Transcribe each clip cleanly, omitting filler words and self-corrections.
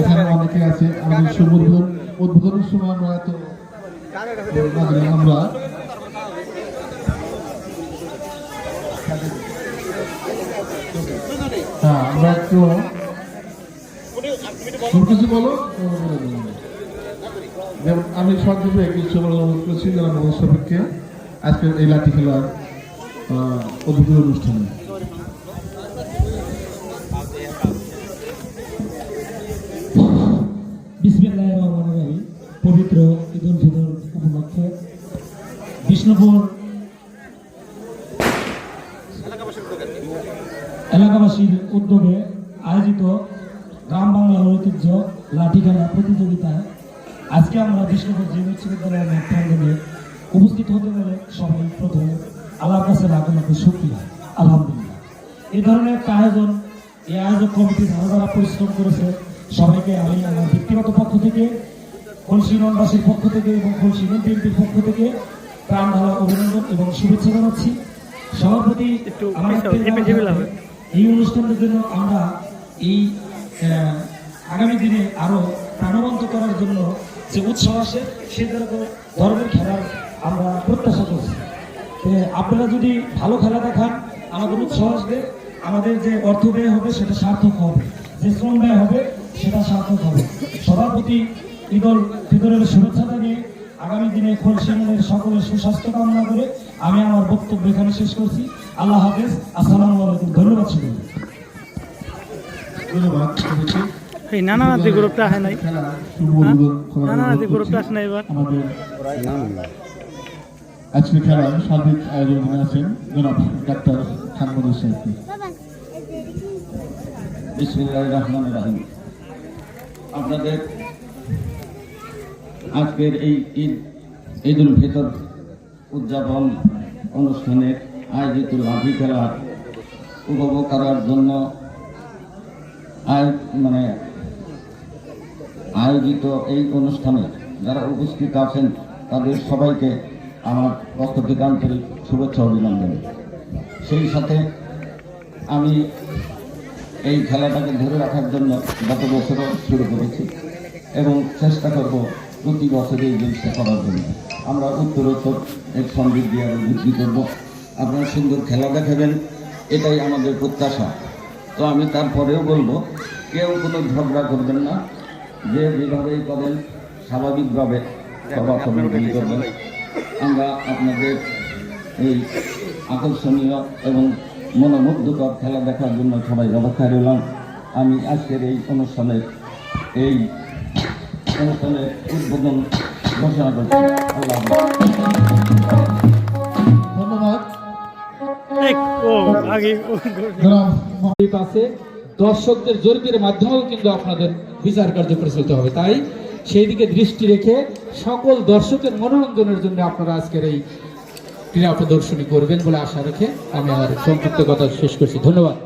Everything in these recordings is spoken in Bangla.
এখানে অনেকে আছে আমাদের শুভ উদ্বোধনের সময় আমরা এত আমরা হ্যাঁ আমরা একটু কিছু বলো। যেমন আমি সংক্ষেপে কিছু অনুরোধ করছি যারা মহোৎসবকে আজকে এই লাঠি খেলার উদ্বোধন অনুষ্ঠানে। বিসমিল্লাহির রহমানির রহিম। পবিত্র ঈদ উল ফিতর উপলক্ষে বিষ্ণুপুর এলাকাবাসীর উদ্যোগে আয়োজিত গ্রাম বাংলার ঐতিহ্য লাঠি খেলা প্রতিযোগিতায় আজকে আমরা বিষ্ণুপুর জিএম উচ্চ বিদ্যালয়ের মাঠ প্রাঙ্গণে উপস্থিত হতে পেরে সবাই প্রথমে আল্লাহর কাছে লাখ লাখ শুকরিয়া, আলহামদুলিল্লাহ। এই ধরনের একটা আয়োজন, এই আয়োজক কমিটি যারা পরিশ্রম করেছে সবাইকে আমি আমার ব্যক্তিগত পক্ষ থেকে, খুলশী নগরবাসীর পক্ষ থেকে এবং খুলশী বিএনপির পক্ষ থেকে প্রাণ ঢালা অভিনন্দন এবং শুভেচ্ছা জানাচ্ছি। সবার প্রতি এই অনুষ্ঠানের জন্য আমরা এই আগামী দিনে আরো প্রাণবন্ত করার জন্য যে উৎসাহ আসে সে ধরনের খেলার আমরা প্রত্যাশা করছি। আপনারা যদি ভালো খেলা দেখান আমাদের উৎসাহ আসবে, আমাদের যে অর্থ ব্যয় হবে সেটা সার্থক হবে, যে শ্রম ব্যয় হবে সেটা সার্থক হবে। সবার প্রতি ঈদ উল ফিতরের শুভেচ্ছা জানিয়ে আগামী দিনে খুলশীর সকলের সুস্বাস্থ্য কামনা করে আমি আমার বক্তব্য এখানে শেষ করছি। আল্লাহ হাফেজ, আসসালামু আলাইকুম। ধন্যবাদ। এই নানানাদি গ্রুপটা আসে নাই, নানানাদি গ্রুপটা আসে নাই এবার। আজকে খেলার সার্বিক আয়োজনে আছেন জনাব ডাক্তার খানমুদুর সাহেব। বিসমিল্লাহির রহমানির রহিম। আপনাদের আজকের এই ঈদ উল ফিতর উদযাপন অনুষ্ঠানে আয়োজিত লাঠি খেলা উপভোগ করার জন্য আয়োজিত এই অনুষ্ঠানে যারা উপস্থিত আছেন তাদের সবাইকে আমার পক্ষ থেকে আন্তরিক শুভেচ্ছা অভিনন্দন। সেই সাথে আমি এই খেলাটাকে ধরে রাখার জন্য গত বছরও শুরু করেছি এবং চেষ্টা করব প্রতি বছর এই জিনিসটা করার জন্য। আমরা উত্তরোত্তর এর সমৃদ্ধি আরও বৃদ্ধি করব। আপনারা সুন্দর খেলা দেখাবেন, এটাই আমাদের প্রত্যাশা। তো আমি তারপরেও বলবো, কেউ কোনো ঝগড়া করবেন না, যে যেভাবেই করেন স্বাভাবিকভাবে সভাপতি করবেন। আমরা আপনাদের এই আকর্ষণীয় এবং মনোমুগ্ধকর খেলা দেখার জন্য সবাই অপেক্ষায় রইলাম। আমি আজকের এই অনুষ্ঠানের উদ্বোধন ঘোষণা করছি। আল্লাহ ধন্যবাদ। দর্শকদের জরিপের মাধ্যমেও কিন্তু আপনাদের বিচার কার্য পরিচালিত হবে, তাই সেই দিকে দৃষ্টি রেখে সকল দর্শকের মনোরঞ্জনের জন্য আপনারা আজকের এই ক্রীড়া প্রদর্শনী করবেন বলে আশা রেখে আমি আমার সংক্ষিপ্ত কথা শেষ করছি। ধন্যবাদ।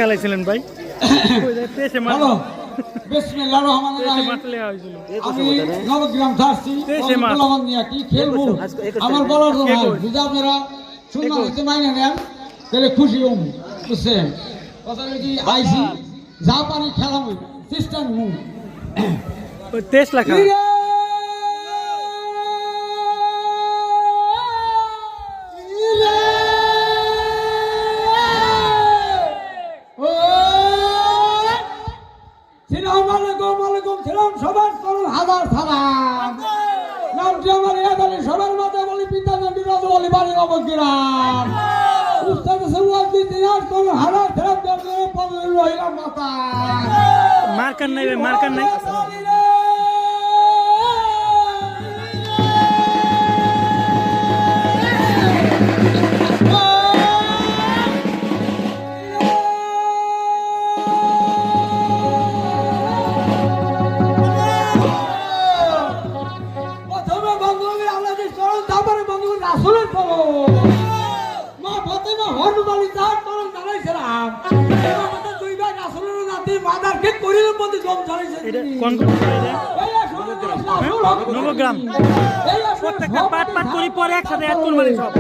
খেলাইছিলেন ভাই। নবগ্রাম ধারছি খেলবো আমার বলার যদি আপনারা শুনতে মাইনে নেন তাহলে খুশি হম, বুঝছেন? আইসি যা পানি খেলা সিস্টেম তেইশ লাখ সবার হাজার সালাম। নামটি আমার এখানে সবার মাথায় বলি পিতা নদী রাজ বলি বাড়ি নবগ্রাম উস্তাদ সৌদি দিনার কোন হাজার ফেরত রহিলাম মাথা মার্কার নাই, মার্কার নাই। প্রথমে বন্ধু রাসূলের পরশ মা ফাতেমা হরবালি তার তরণ জানাইছিলাম আমাদের দুই ভাই রাসূলের নাতি মাদারকে করিলের মধ্যে জম জানাইছে এটা কোন গ্রুপ এটা এই আসলে রাসূল নবগ্রাম এই আসলে প্রত্যেকটা পাট পাট করি পরে একসাথে অ্যাড করব সব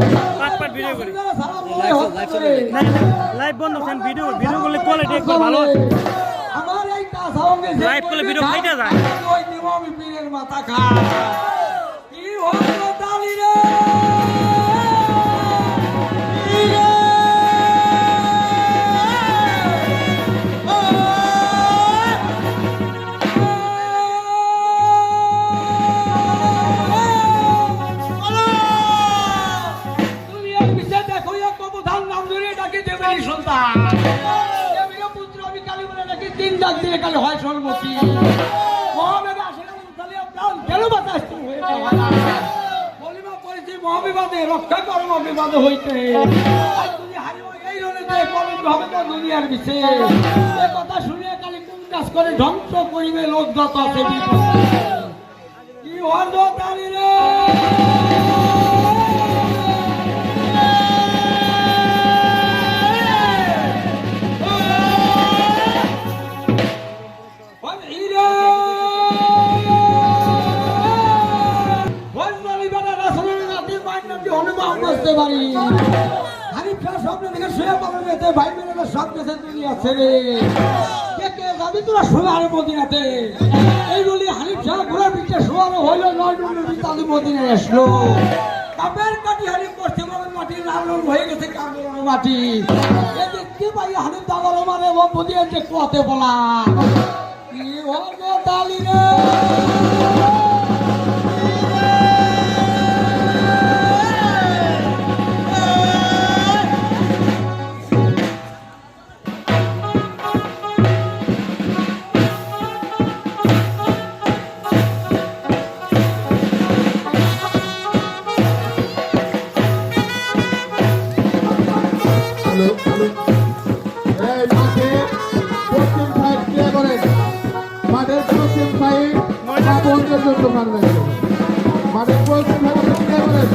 পাট পাট ভিডিও করি না লাইভ বন্ধ করেন ভিডিও করলে কোয়ালিটি একটু ভালো আছে আমার এই কাসাওঙ্গে লাইভ করলে ভিডিও ফাইটা যায় ওই নিমমি পীরের মাথা খা কি হলো দালি রে দুনিয়ার বিচার দেখো এক কবুধান নাম ধরে ডাকে দেবেরই সন্তান দেবের পুত্র আমি কালী বলে নাকি তিন ডাক দিয়ে কালী হয় সর্বতী মহামেঘ আসলে তাহলে আপনার কেন বাতাস হয়ে বলিমা করেছি মহাবিবাদে রক্ষা করো মহাবিবাদ হইতে আজ তুমি হারিও এই রণেতে কলঙ্ক হবে তো দুনিয়ার বিছে এ কথা শুনে কালী কোন কাজ করে ধ্বংস করিবে লোক যত আছে বিপদ কি হলো দাঁড়ি রে এই বলি হানিফ শাহ ঘোড়ার পিঠে শোয়ানো হইল নয় তাদের মদিনায় আসলো কাপের কাটি হানিফ পশ্চিম মাটি লাল হয়ে গেছে কামড়ানো মাটি এ দেখতে পাই হানিফ দাবার মানে বুঝিয়ে যে কতে বলা কি হলো দালি রে এই পশ্চিম সাইড ক্লিয়ার করেন মাঠের পশ্চিম সাইড বন্ধের জন্য মানবেন মাঠের পশ্চিম সাইড ক্লিয়ার করেন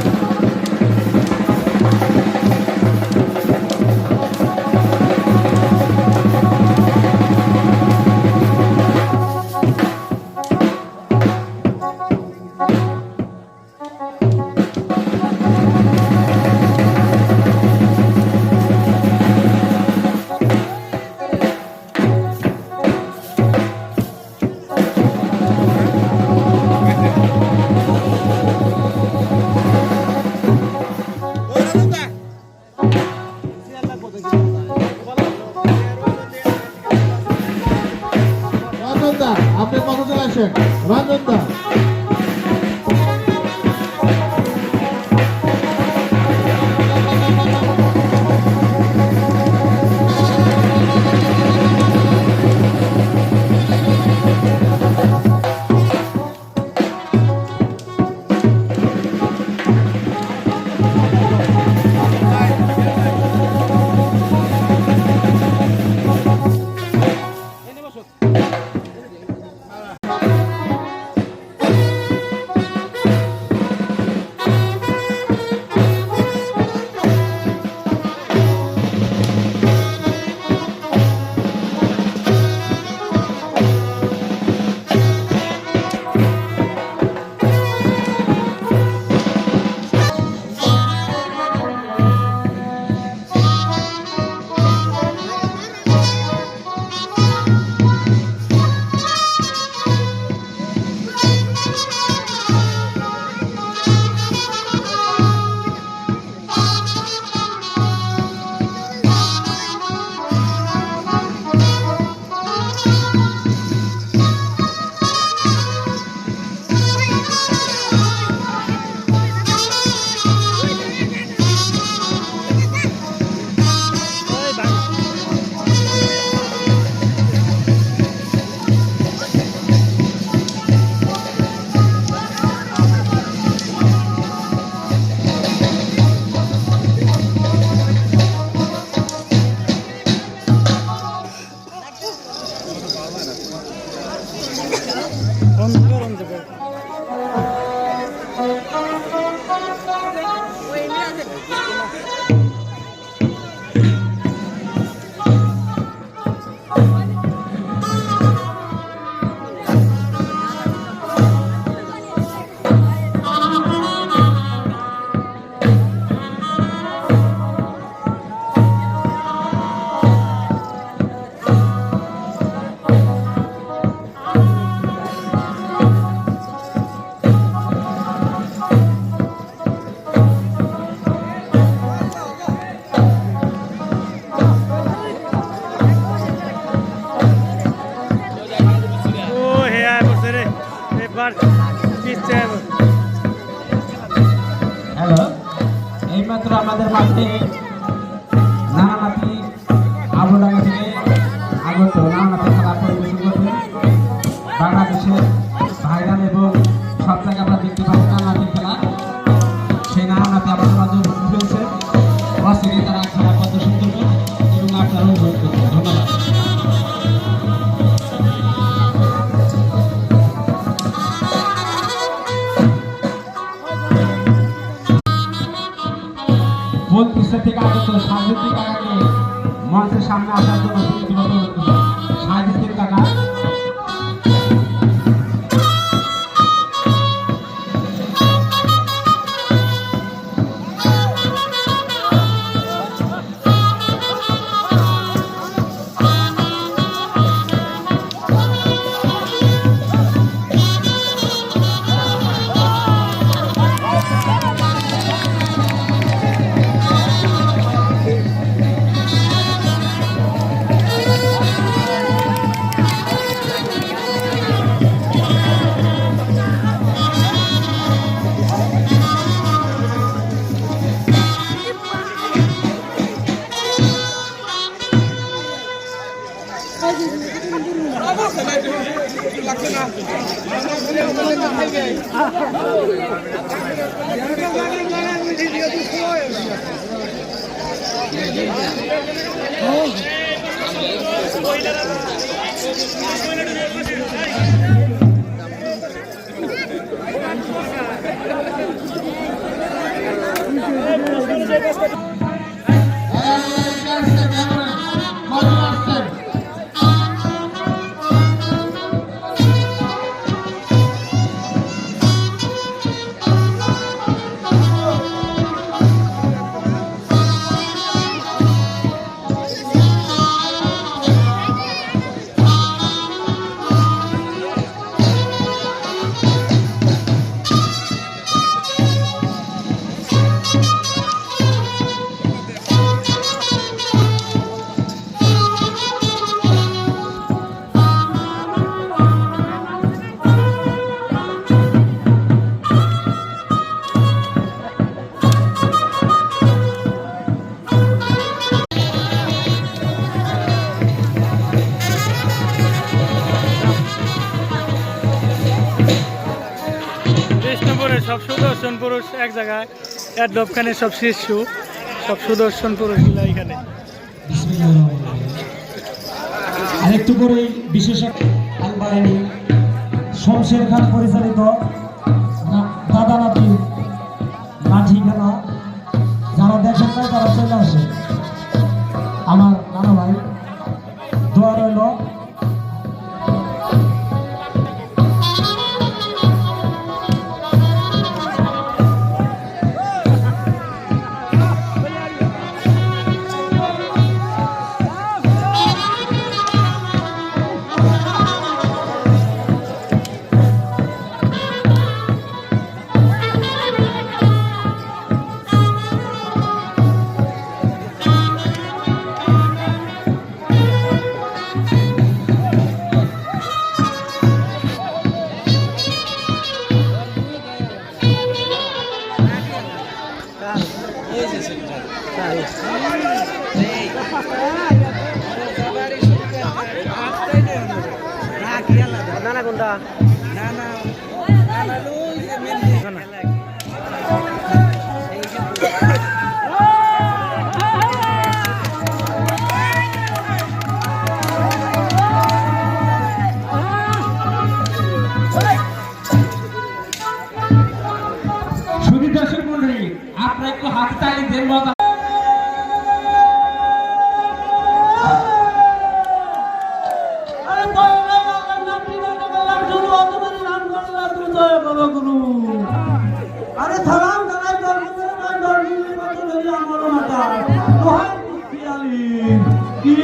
রঞ্জনদা আপনি কত চলে আসেন রঞ্জনদা ও হে আয় বসে রে এবার পিছে আয় বসে। হ্যালো, এইমাত্র আমাদের মাঠে নানানাথি আবুডাঙ্গা থেকে আগত নানানাথি খেলা পরিবেশন করবে। বাংলাদেশের ভাইরাল এবং সব জায়গায় আমরা দেখতে পাবো নানানাথি খেলা। সেই নানানাথি আমাদের মাঝে উপস্থিত হয়েছে। অচিরে তারা খেলা প্রদর্শন করবে এবং আপনারাও উপভোগ করবেন। ধন্যবাদ। বত্রিশে থেকে আগত সাহিত্যিক কাকাকে মঞ্চের সামনে আসার জন্য সাহিত্যিক কাকা সব সুদর্শন পুরুষ এক জায়গায়, এডলবখানে সব শিশু, সব সুদর্শন পুরুষ এখানে। আরেকটু পরে বিশেষ আলবাহিনী শমশের খান পরিচালিত দাদা নাতি লাঠি খেলা যারা দেখেন না তারা চলে আসে। আমার নানা ভাই দোয়া রইল। নানা কোনটা সুধী দর্শক মন্ডলী, আপনারা আপনারা একটু হাতে তালি দেন মজা। আরে সালাম জানাই আমার মাতা দোহাই কি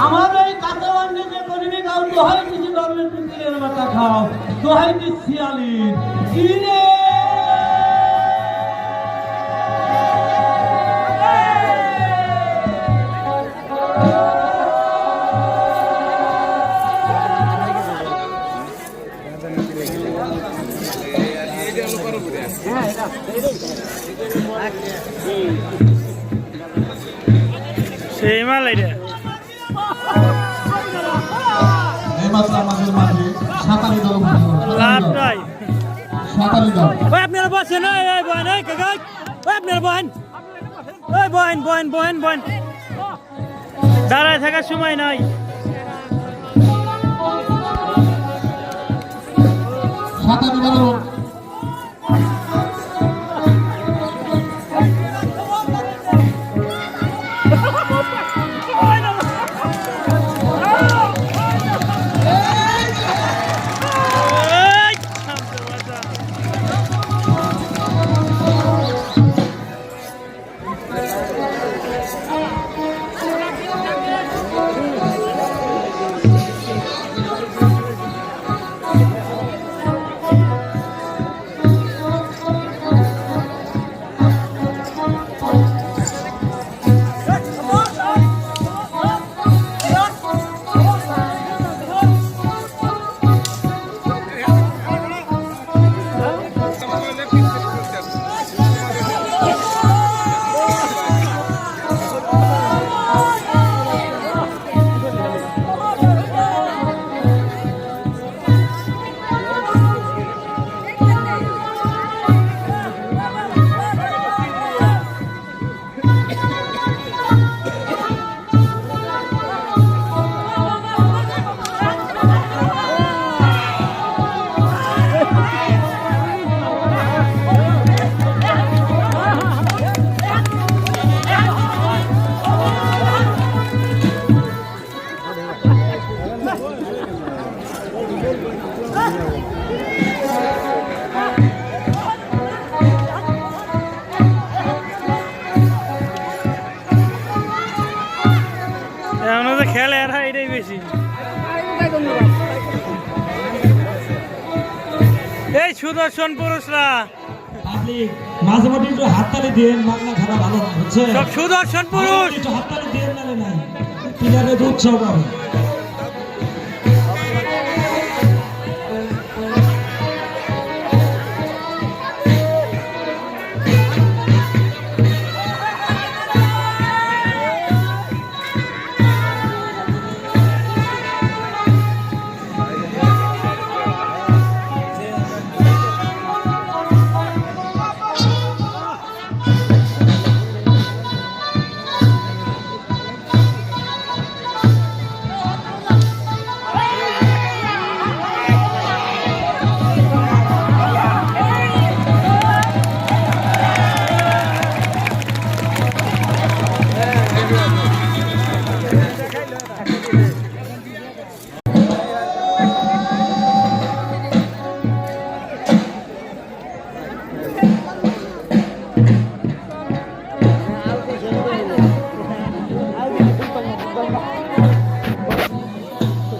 আমার এই কাঁচাবান্ডি যে করিনি গাও দোহাই কিছু ধর্মের পিতলের মাথা খাও দোহাই দিচ্ছি আলির কি রে সেই মাল এটা এইমাত্র আমাদের মাঝে সাঁতারি দল লাভ নাই। সাঁতারি দল ওই আপনারা বসেন, এই বহেন, এই কাকা, ওই আপনারা বহেন, ওই বহেন বহেন বহেন বহেন, দাঁড়ায় থাকার সময় নাই। সাঁতারি দল খেলে আর এটাই বেশি। এই সুদর্শন পুরুষরা পাবলিক মাঝে মাঝে একটু হাততালি দিয়ে মাগনা খারাপ ভালো হচ্ছে। সব সুদর্শন পুরুষ একটু হাততালি দিয়ে নালে নাই প্লেয়ারে উৎসাহ পাবে।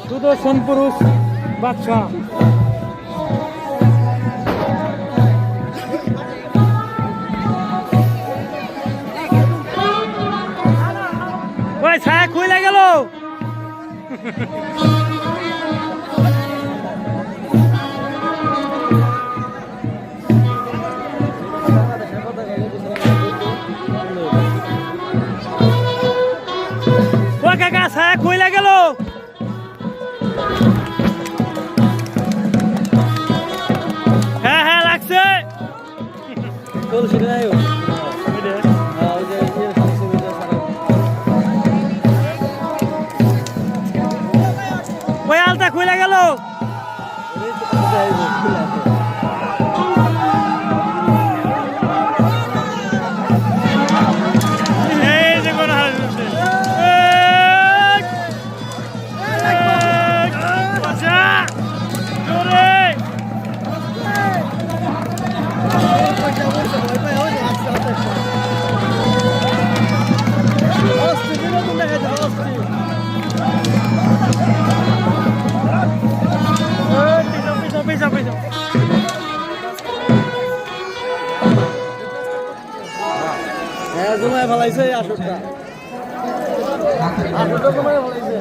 সুদর্শন পুরুষ বাদশা। ওই ছায়া খুলে গেল। ওই আলতা খুলে গেল। এই যে কোন হাল হচ্ছে। আচ্ছা, জোরে। পিছাও, পিছাও। হ্যাঁ, জমায় ফেলাইছে আসরটা। আসরটা জমায় ফেলাইছে।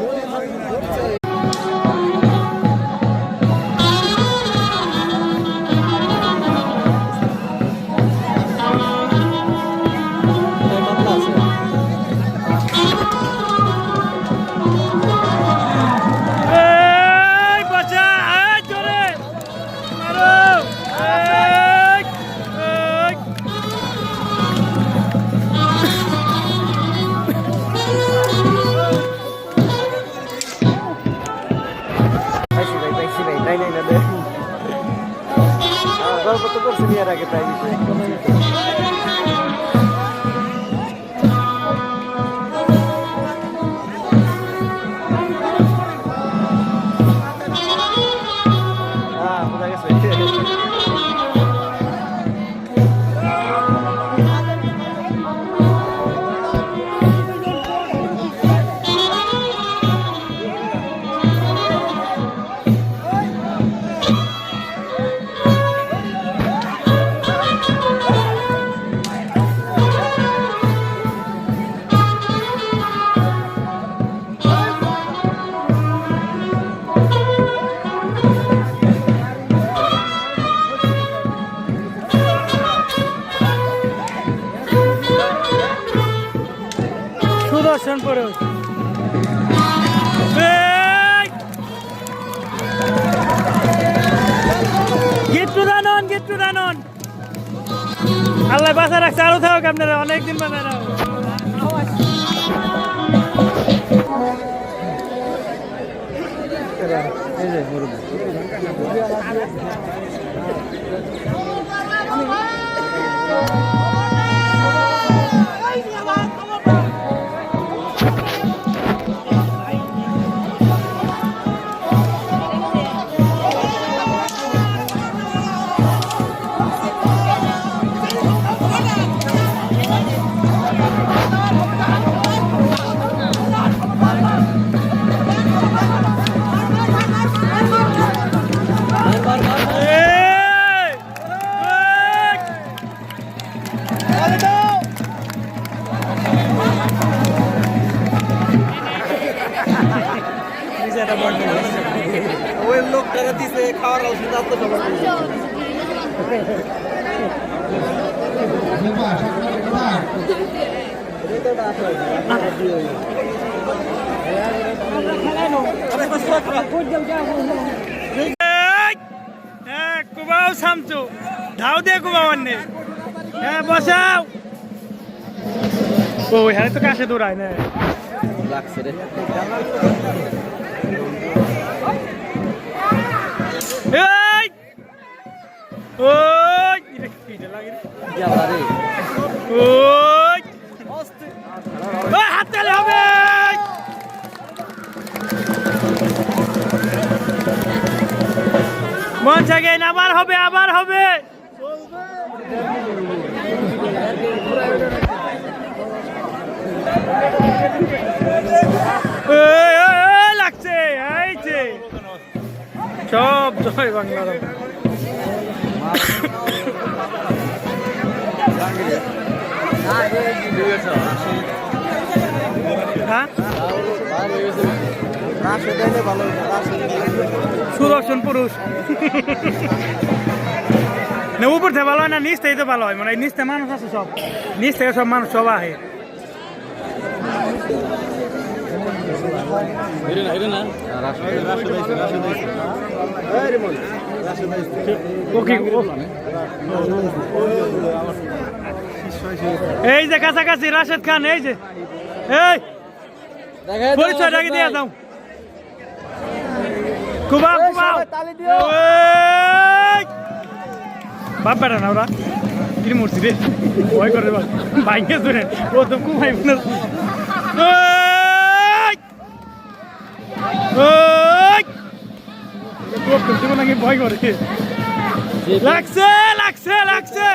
সুদর্শন পুরুষ। গিট্টু দানন। আল্লাহ বাসা রাখছে, আরো থাকুক আপনারা অনেকদিন বানায় না। ওই লোকটাকে দিছে খাওয়ার ওষুধ আসতে সবাই কুবাও সামচু ধাও দিয়ে কুবাও আনে। হ্যাঁ, বসাও। ওই হ্যাঁ তো কাছে দৌড়ায় না লাগছে রে। হাততালি হবে। মন থেকে আবার হবে। লাগছে এই যে সব জয় বাংলা। সুদর্শন পুরুষ না, উপর থেকে ভালো হয় না, নিচ থেকে তো ভালো হয়। মানে নিচ থেকে মানুষ আছে, সব নিচ থেকে সব মানুষ সব আহে। এই যে কাছাকাছি রাশেদ খান, এই যে এই পরিচয় ডাকি দিয়ে দাও। কুবা কুবা বাপ বেটা না ওরা কি মূর্তি রে ভয় করে বাইকে ধরে ও তো কুমাই নাকি ভয় করে লাগছে লাগছে লাগছে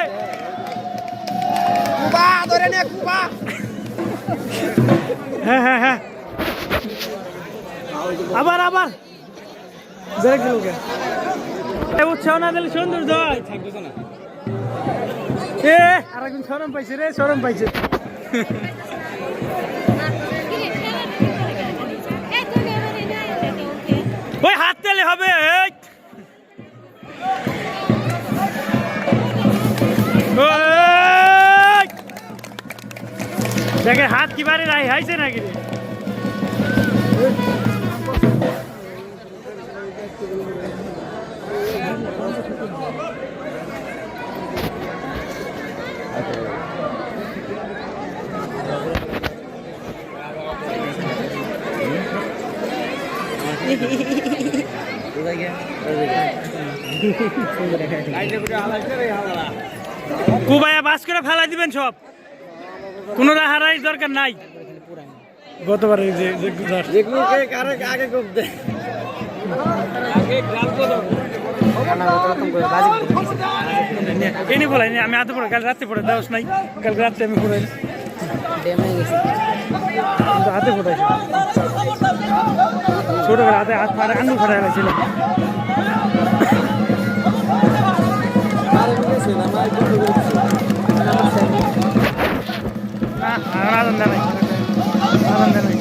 হ্যাঁ হ্যাঁ হ্যাঁ আবার আবার উৎসাহ না দিলে সৌন্দর্য এ আর একদিন সরম পাইছে রে সরম পাইছে ওই হাত তেলে হবে দেখে হাত কি বারে রাই হাইছে নাকি রে কুবাইয়া বাস করে ফেলাই দিবেন সব, কোনো রাহারাই দরকার নাই। গতবারে এনে বলাই আমি হাতে পড়ে, কাল রাত্রে পড়ে দেওয়াস নাই, কাল রাত্রে আমি পড়ে হাতে পড়াইছি ছোট করে হাতে হাত মারে আঙুল ফাটাই লাগছিল। আনন্দ নাই আনন্দ নাই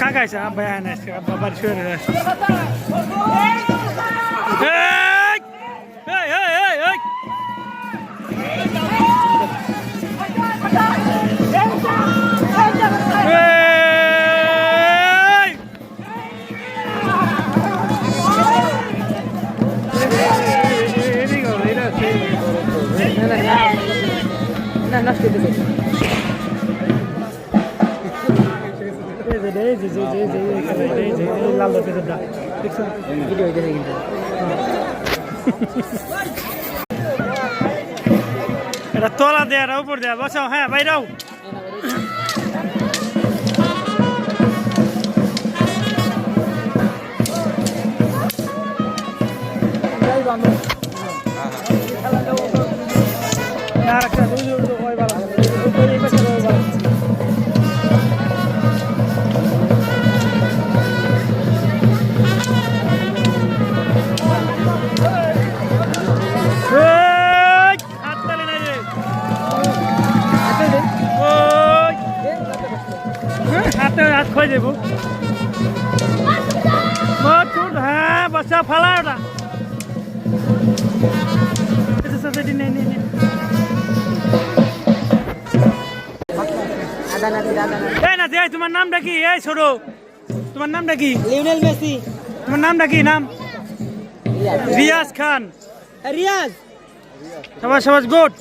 কাকা আছে ভাই বাবার শুয়ে লাল এটা তলা দেয় আর উপর দেয়া বসাও। হ্যাঁ বাইরাও হাত খোঁজ দেবো। হ্যাঁ বসা ফালা ওটা তোমার নামটা কি? এই ছোট তোমার নামটা কি? Lionel Messi. তোমার নামটা কি? নাম রিয়াজ খান। রিয়াজ সবাই সবাই গুড।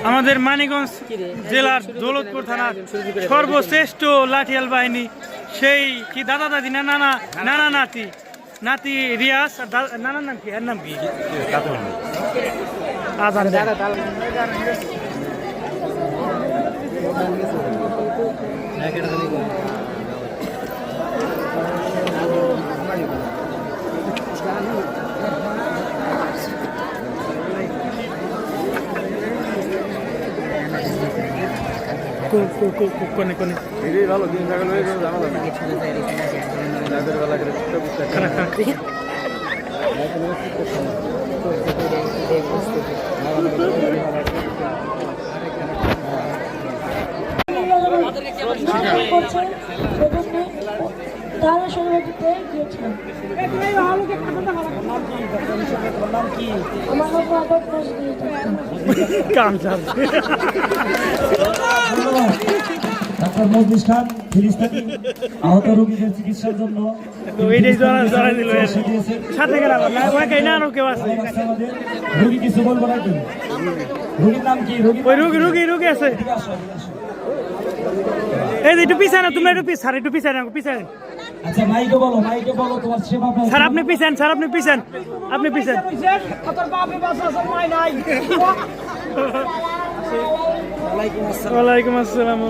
আমাদের মানিকগঞ্জ জেলার দৌলতপুর থানার সর্বশ্রেষ্ঠ লাঠিয়াল বাহিনী, সেই কি দাদা দাদি না নানা নানা নাতি নাতি রিয়াজ। নানার নাম কি? এর নাম কি? কোনে কোনে ভালো দিন কাম চালছে। ডাক্তার মজলিস খান ফিলিস্তিনি আহত রোগীদের চিকিৎসার জন্য তো এইটাই জড়াই দিল চিকিৎসা দিয়েছেন। সাথে গেলাম ওই না আরো কেউ আছে আমাদের রোগী কিছু বলবো নাকি? রোগীর নাম কি? ওই রুগী আছে এই যে একটু পিছায় না তোমরা একটু স্যার একটু পিছায় না পিছায় আচ্ছা মাইকে বলো তোমার সেবা স্যার আপনি পিছান ওয়ালাইকুম আসসালাম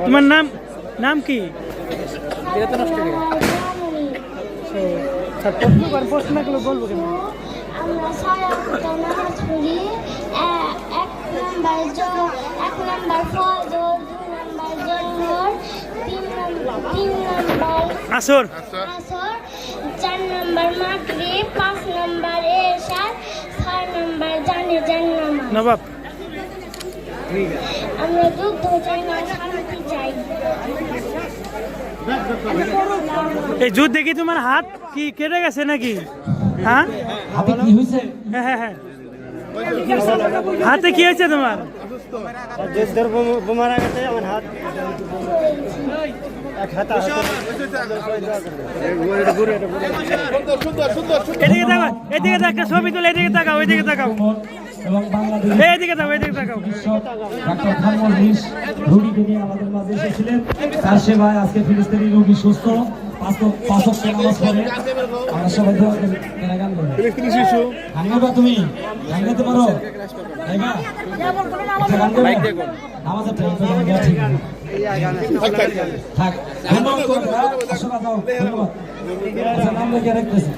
তোমার নাম কি? প্রশ্ন বলবো কেন? আমরা সারা নামাজ পড়ি, এক নাম্বার ফজর, 2 নাম্বার জোহর, 3 নাম্বার আসর, 4 নাম্বার মাগরিব, 5 নাম্বার এশা, 6 নাম্বার জানাজার নামাজ। নবাব আমরা যুদ্ধ চাই না, শান্তি চাই। এই যুদ্ধে কি তোমার হাত কি কেটে গেছে নাকি? হ্যাঁ হাতে কি হয়েছে? হ্যাঁ হাতে কি হয়েছে তোমার? এদিকে তাকাও, ছবি তুলে এদিকে তাকাও, এদিকে তাকাও, এবং বাংলাদেশ এদিকে তাকাও। ডাক্তার খান মজলিস রোগীকে নিয়ে আমাদের মাঝে এসেছিলেন। তার সেবায় আজকে ফিলিস্তিনি রোগী সুস্থ, পাঁচ ওয়াক্ত নামাজ পড়ে। আমরা সবাই দোয়া করি। গান বলি হাঙ্গাবা, তুমি গান গাইতে পারো? গাইবা? আচ্ছা, গান গাইবা? নামাজের টাইম তো গান গাওয়া ঠিক না। থাক, ধন্যবাদ তোমাকে, আসলে যাও, ধন্যবাদ। আচ্ছা, নাম লিখে রাখতেছি।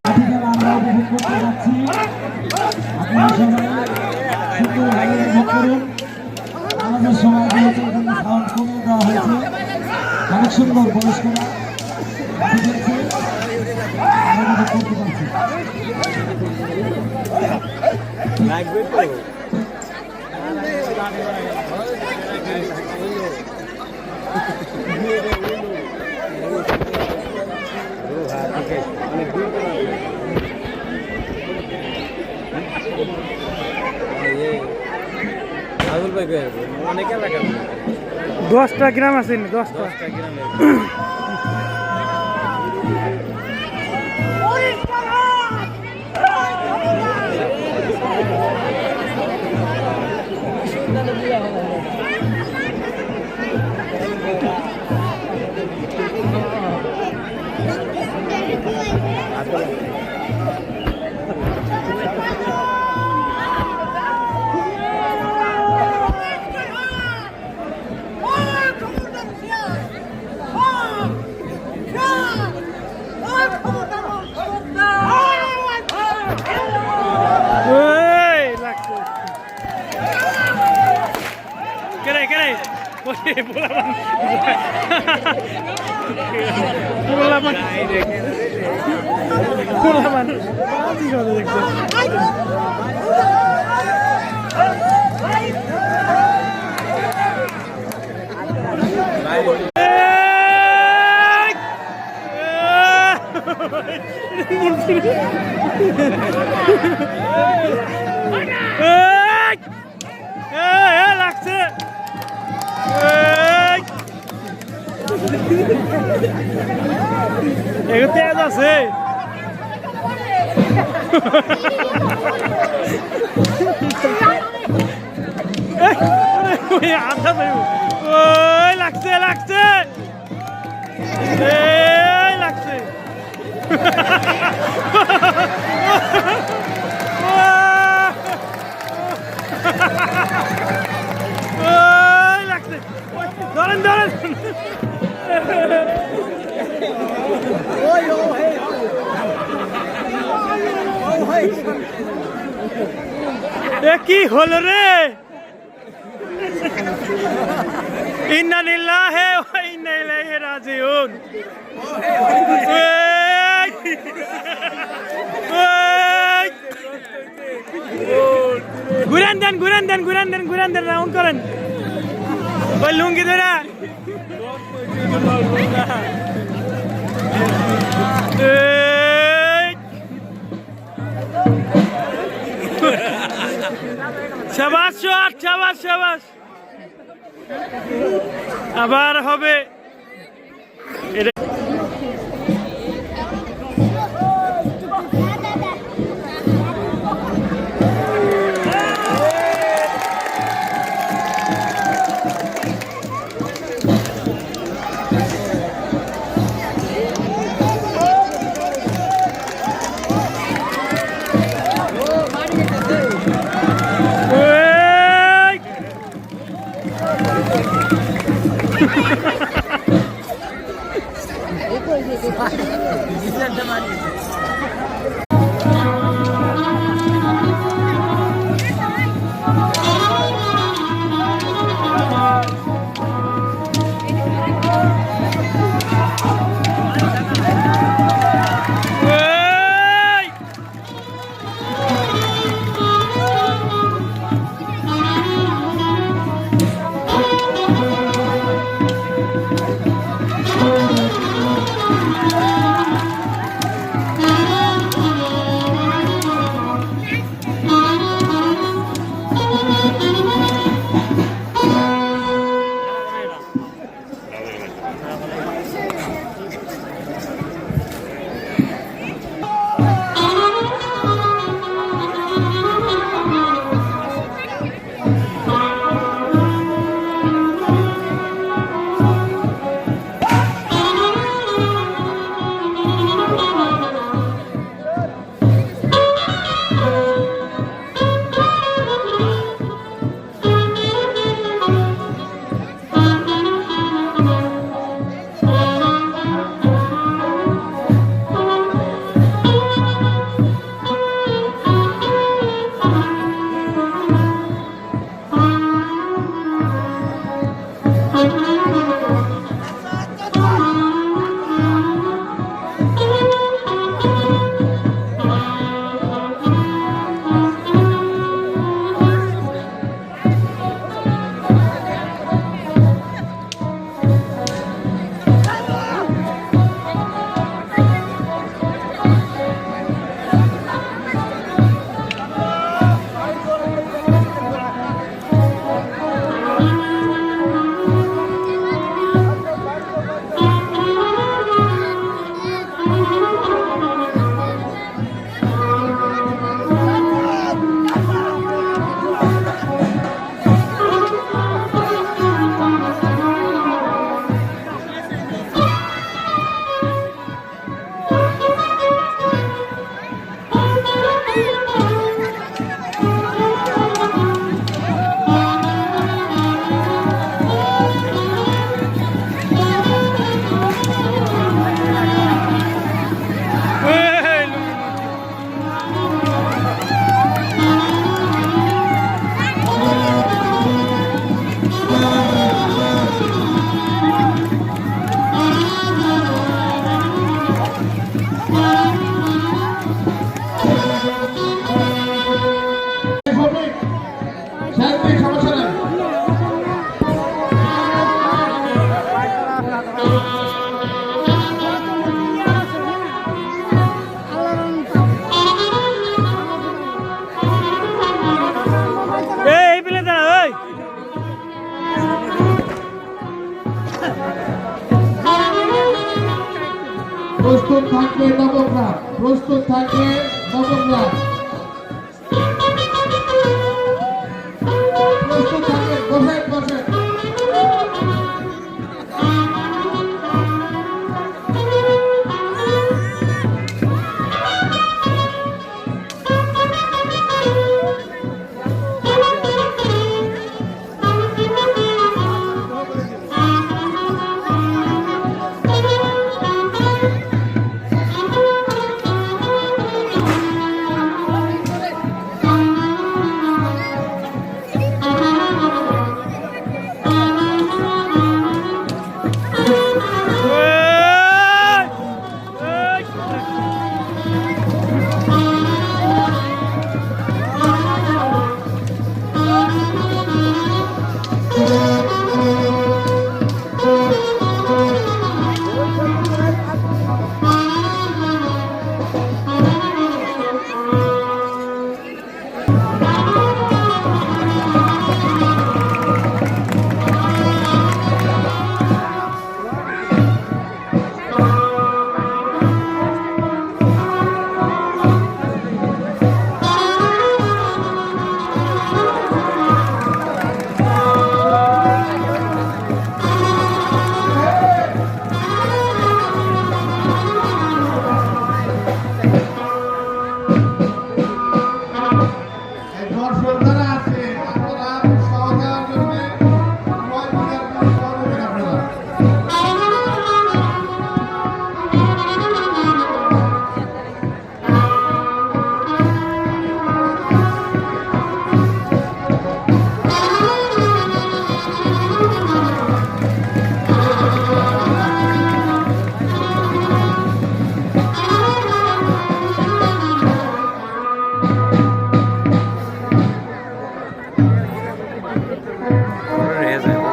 আমরা উপভোগ করতে যাচ্ছি। আপনারা সবাই সুন্দরভাবে উপভোগ করুন। আমাদের সময় দিয়েছে, এখানে সাউন্ড কমিয়ে দেওয়া হয়েছে, অনেক সুন্দর পরিষ্কার আমরা উপভোগ করতে পারছি। অনেক এলাকা 10টা গ্রাম আছে, 10টা লাগছে। এগুলো তেজ আছে। আধা ওই লাগছে লাগছে লাগছে। লাগছে, ধরেন ধরেন। এ কি হলো রে? ইন্না লিল্লাহি ওয়া ইন্না ইলাইহি রাজিউন। ঘুরান দেন রাউন্ড করেন ওই লুঙ্গি ধরা। শাবাশ শট, শাবাশ। আবার হবে। প্রস্তুত থাকবে নবগ্রাম, প্রস্তুত থাকবে নবগ্রাম, প্রস্তুত থাকবে বসেন। দেওয়ার জন্য সবাই মিলে করবেন আপনারা।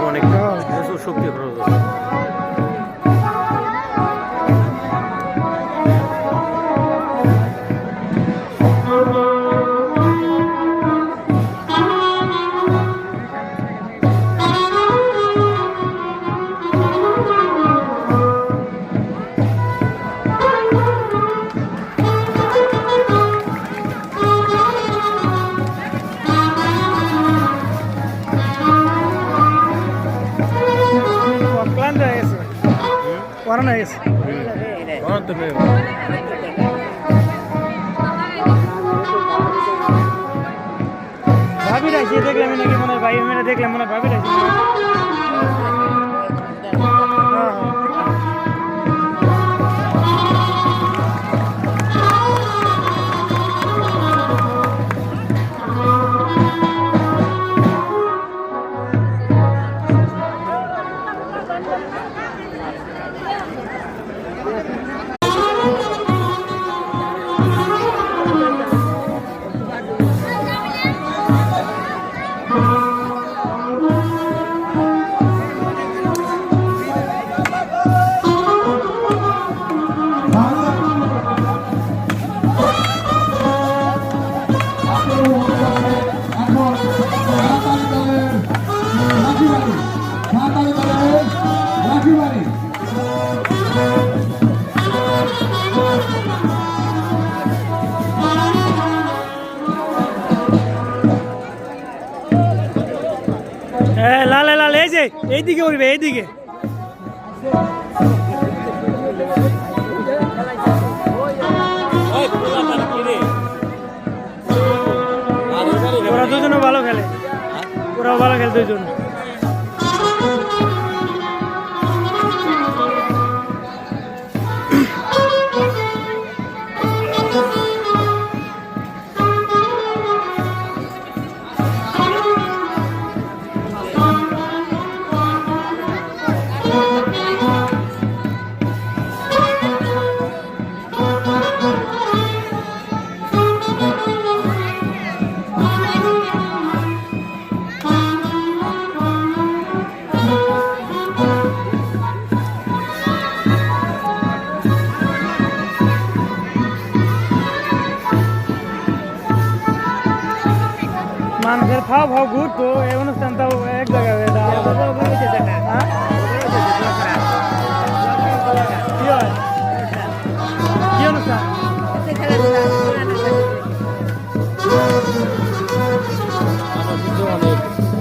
অনেক প্রচুর শক্তি খরচ হয়। ক্লান্ত হয়ে গেছে, পড়ানো হয়ে গেছে। ভাবি রাখছি দেখলাম নাকি মনে হয় ভাই মেয়েরা দেখলাম মনে হয় ভাবি রাখছি। লাল লাল এই যে এইদিকে উঠবে এইদিকে। ওরা দুজনও ভালো খেলে, ওরাও ভালো খেলে দুজন। মানুষের খাওয়া ভাও ঘুরতো এই অনুষ্ঠানটাও এক জায়গায় কি হয় কি অনুষ্ঠান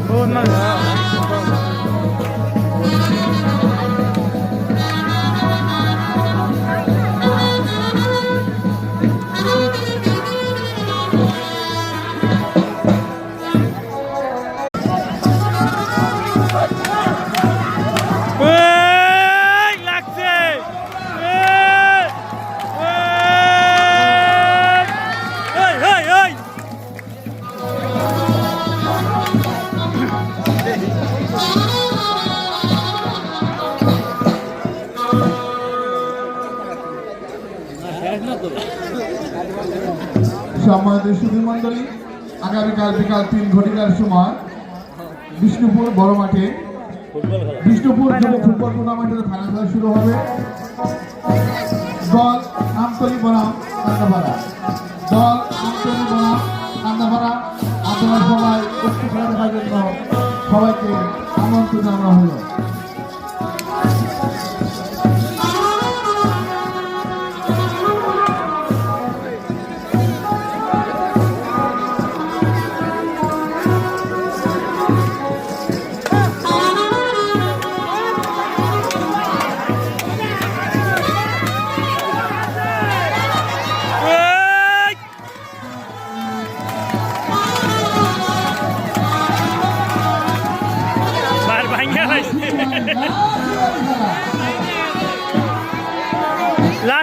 বহুত মানুষ সম্মানিত সুধী মন্ডলী, আগামীকাল বিকাল 3 ঘটিকার সময় বিষ্ণুপুর বড় মাঠে বিষ্ণুপুর যুব ফুটবল টুর্নামেন্টের ফাইনাল খেলা শুরু হবে। দল আমতলী বনাম কান্দাপাড়া, দল আমতলী বনাম কান্দাপাড়া। আপনারা সবাই একটু খেলা দেখার জন্য সবাইকে আমন্ত্রণ জানানো হলো।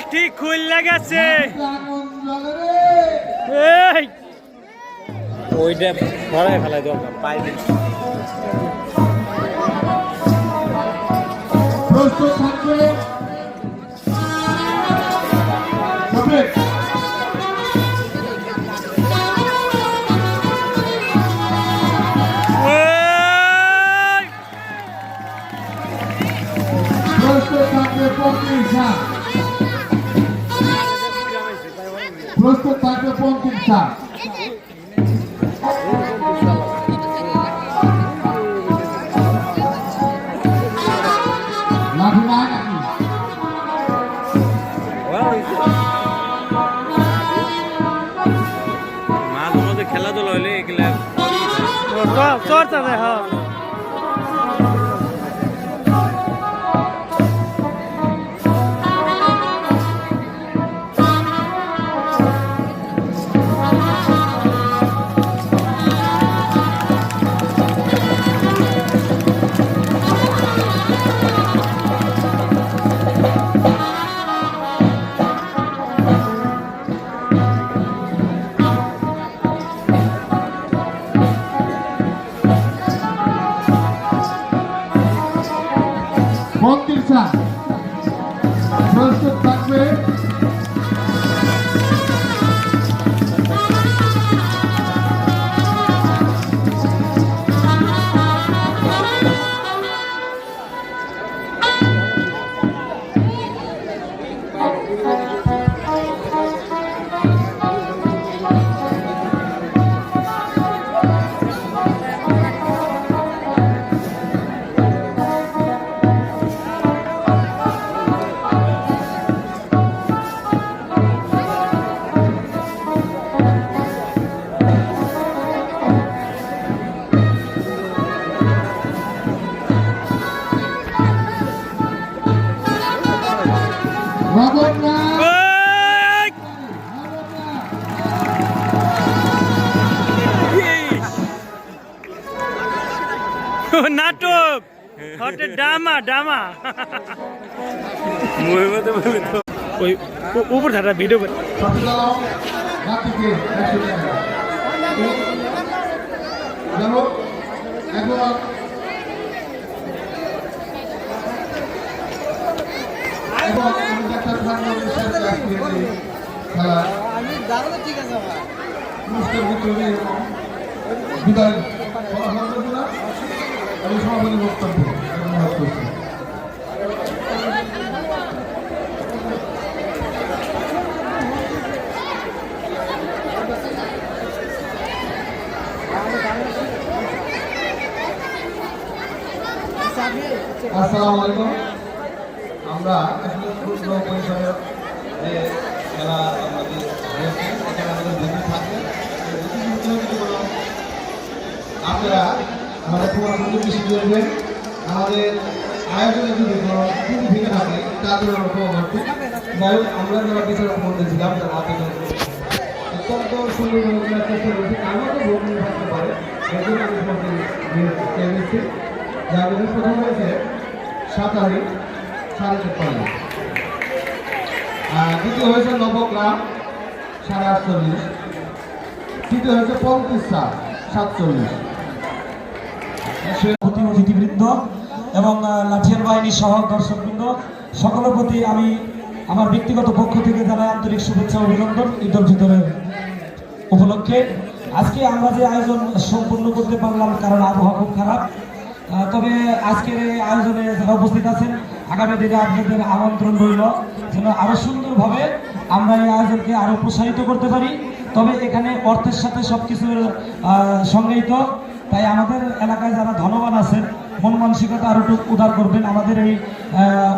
বৃষ্টি খুললে গেছে আগুন জ্বলে রে। এই ওইটা ভরায় ফেলাই দরকার পাইবে প্রস্তুত থাকবে তবে ওই! প্রস্তুত থাকবে পঙ্কিম শাহ, প্রস্তুত থাকবে পঙ্কিম শাহ। লাঠি নাই নাকি? মাঝে মধ্যে খেলাধুলা হইলে এগুলা চর্চা দেয় হ্যাঁ পঙ্কিম শাহ প্রস্তুত থাকবে রবনা ওই! ও, নাটক হটে ডামা ডামা ওই উপর থাকা ভিডিও করে সচেতন রাত্রিকে 100 টাকা। যেমন এখন আমি ডাক্তার খানের সাথে আজকে এই খেলা অনুষ্ঠান ভিতরে এরকম বিদায় ফলাফল করবো না, আমি সভাপতি বক্তব্য অনুরোধ করছি। আসসালামু আলাইকুম। আমরা আসলে ক্ষুদ্র পরিসরের যে খেলা আমাদের হয়েছে এখানে আমাদের ভিডিও থাকে আপনারা আমাদের প্রমাণপত্র বেশি করবেন। আমাদের আয়োজনে যদি কোনো ভুল ভেঙে থাকে তার জন্য আমরা ক্ষমা করছি। যাই হোক, আমরা যারা বিচারক মধ্যে ছিলাম তার মাধ্যমে অত্যন্ত সুন্দরভাবে চেষ্টা করেছি। আমারও ভুল ভেঙে থাকতে পারে, এই জন্য আমি তোমাকে নিচ্ছি। যা আমাদের প্রথম হয়েছে 7 তারিখ 53.5, দ্বিতীয় হয়েছে নবগ্রাম 48.5, তৃতীয় হয়েছে পঙ্কিম শাহ 47। অতিথিবৃন্দ এবং লাঠিয়াল বাহিনী সহ দর্শকবৃন্দ সকলের প্রতি আমি আমার ব্যক্তিগত পক্ষ থেকে জানাই আন্তরিক শুভেচ্ছা অভিনন্দন ঈদুল ফিতরের উপলক্ষে। আজকে আমরা যে আয়োজন সম্পূর্ণ করতে পারলাম কারণ আবহাওয়া খুব খারাপ, তবে আজকের এই আয়োজনে যারা উপস্থিত আছেন আগামী দিনে আপনাদের আমন্ত্রণ রইল যেন আরো সুন্দরভাবে আমরা এই আয়োজনকে আরো প্রসারিত করতে পারি। তবে এখানে অর্থের সাথে সবকিছুর সংগৃহীত, তাই আমাদের এলাকায় যারা ধনবান আছেন মন মানসিকতা আরো একটু উদার করবেন। আমাদের এই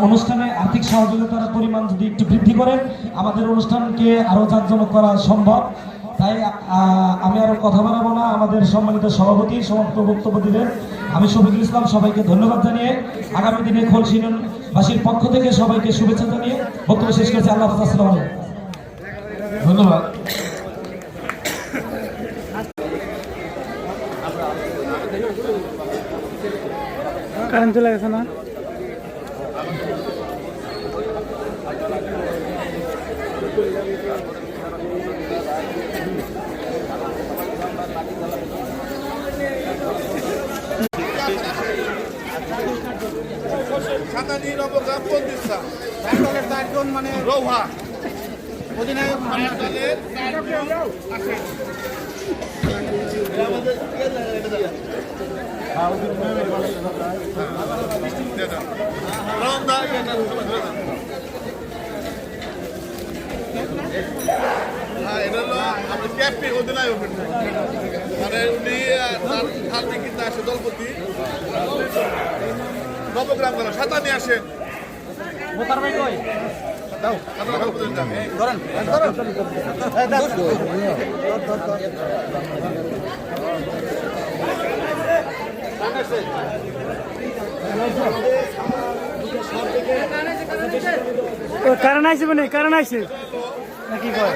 অনুষ্ঠানে আর্থিক সহযোগিতার পরিমাণ যদি একটু বৃদ্ধি করেন আমাদের অনুষ্ঠানকে আরো জাঁকজমক করা সম্ভব। তাই আমি আরো কথা বাড়াবো না, আমাদের সম্মানিত সভাপতি সমাপ্ত বক্তব্য দিলেন। আমি শফিকুল ইসলাম সবাইকে ধন্যবাদ জানিয়ে আগামী দিনে খোলস ইউনিয়নবাসীর পক্ষ থেকে সবাইকে শুভেচ্ছা জানিয়ে বক্তব্য শেষ করছি। আল্লাহ হাফেজ, আসসালামু আলাইকুম। ধন্যবাদ। কারেন্ট চলে গেছে না সাতানি নবগ্রাম বন্দিস্তা দলের 4 জন মানে রৌহা অধিনায়ক দলের 4 জন আসে এটা হলো আমাদের ক্যাপ্টেন অধিনায়ক মানে উনি তার হাতে কিন্তু আসে দলপতি নবগ্রাম গেল সাতানি আসে দাও ধরেন কারণ আইছে মানে কারণ আইছে নাকি কয়